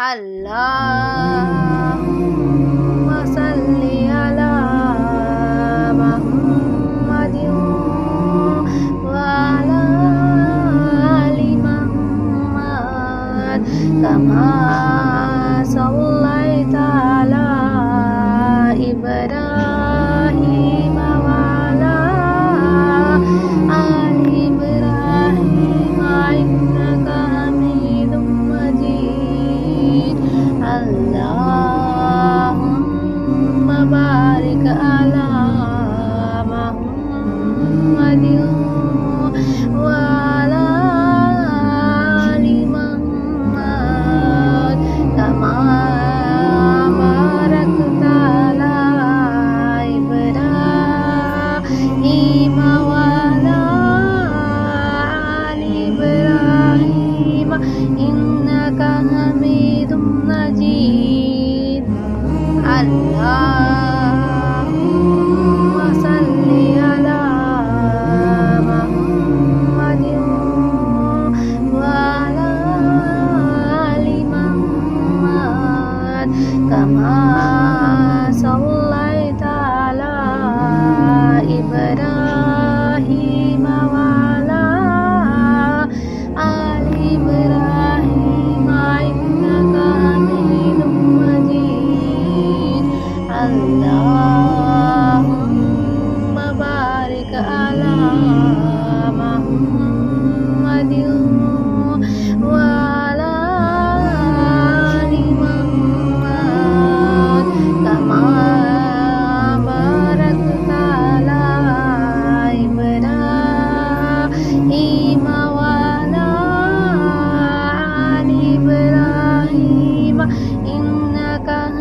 Allahumma salli ala Muhammadin wa ala ali Muhammad kama sallaita ala Ibrahim wa ala ali Ibrahim innaka Hamidum Majid. Allahumma barik ala Muhammadin wa ala ali Muhammad kama barakta ala Ibrahim wa ala ali Ibrahim innaka Hamidum Majid. Allahumma salli ala Muhammadin wa ala ali Muhammad kama sallaita ala Ibrahim wa ala ali Ibrahim innaka Hamidum Majid. Allahumma barik ala Muhammadin wa ala ali Muhammad kama barakta ala Ibrahim wa ala ali Ibrahim innaka